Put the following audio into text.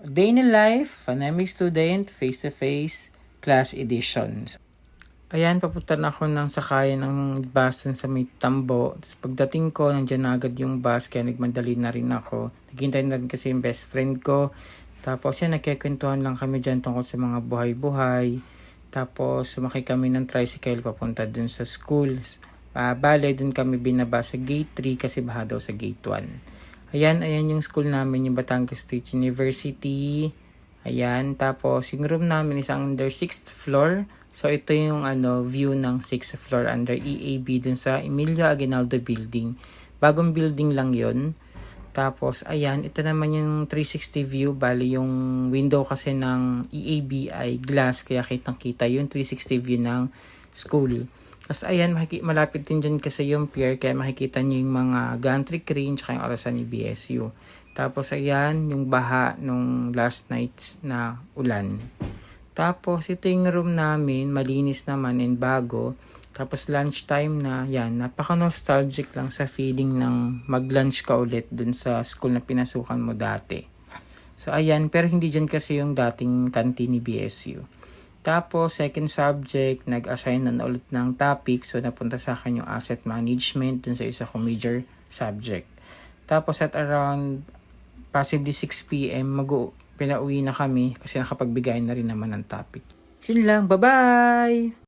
Day in Life, Phonemic Student, Face-to-Face, Class Edition. Ayan, papunta na ako ng sakayan ng bus dun sa may Tambo. Tapos pagdating ko, nandiyan na agad yung bus, kaya nagmadali na rin ako. Naghintay na rin kasi yung best friend ko. Tapos yan, nagkikwentuhan lang kami dyan tungkol sa mga buhay-buhay. Tapos sumakay kami ng tricycle papunta dun sa schools. Bale, dun kami binaba sa gate 3 kasi baha daw sa gate 1. Ayan yung school namin, yung Batangas State University. Ayan, tapos yung room namin is under 6th floor. So ito yung view ng 6th floor under EAB dun sa Emilio Aguinaldo building. Bagong building lang yon. Tapos ayan, ito naman yung 360 view. Bali yung window kasi ng EAB ay glass kaya kitang-kita yung 360 view ng school. Tapos ayan, malapit din dyan kasi yung pier kaya makikita nyo yung mga gantry crane tsaka yung orasan ni BSU. Tapos ayan, yung baha nung last nights na ulan. Tapos ito yung room namin, malinis naman and bago. Tapos lunchtime na, yan, napaka-nostalgic lang sa feeling ng mag-lunch ka ulit dun sa school na pinasukan mo dati. So ayan, pero hindi dyan kasi yung dating canteen ni BSU. Tapos, second subject, nag-assign na ulit ng topic. So, napunta sa akin yung asset management dun sa isa kong major subject. Tapos, at around possibly 6 p.m., pinauwi na kami kasi nakapagbigay na rin naman ng topic. Yun lang, bye-bye!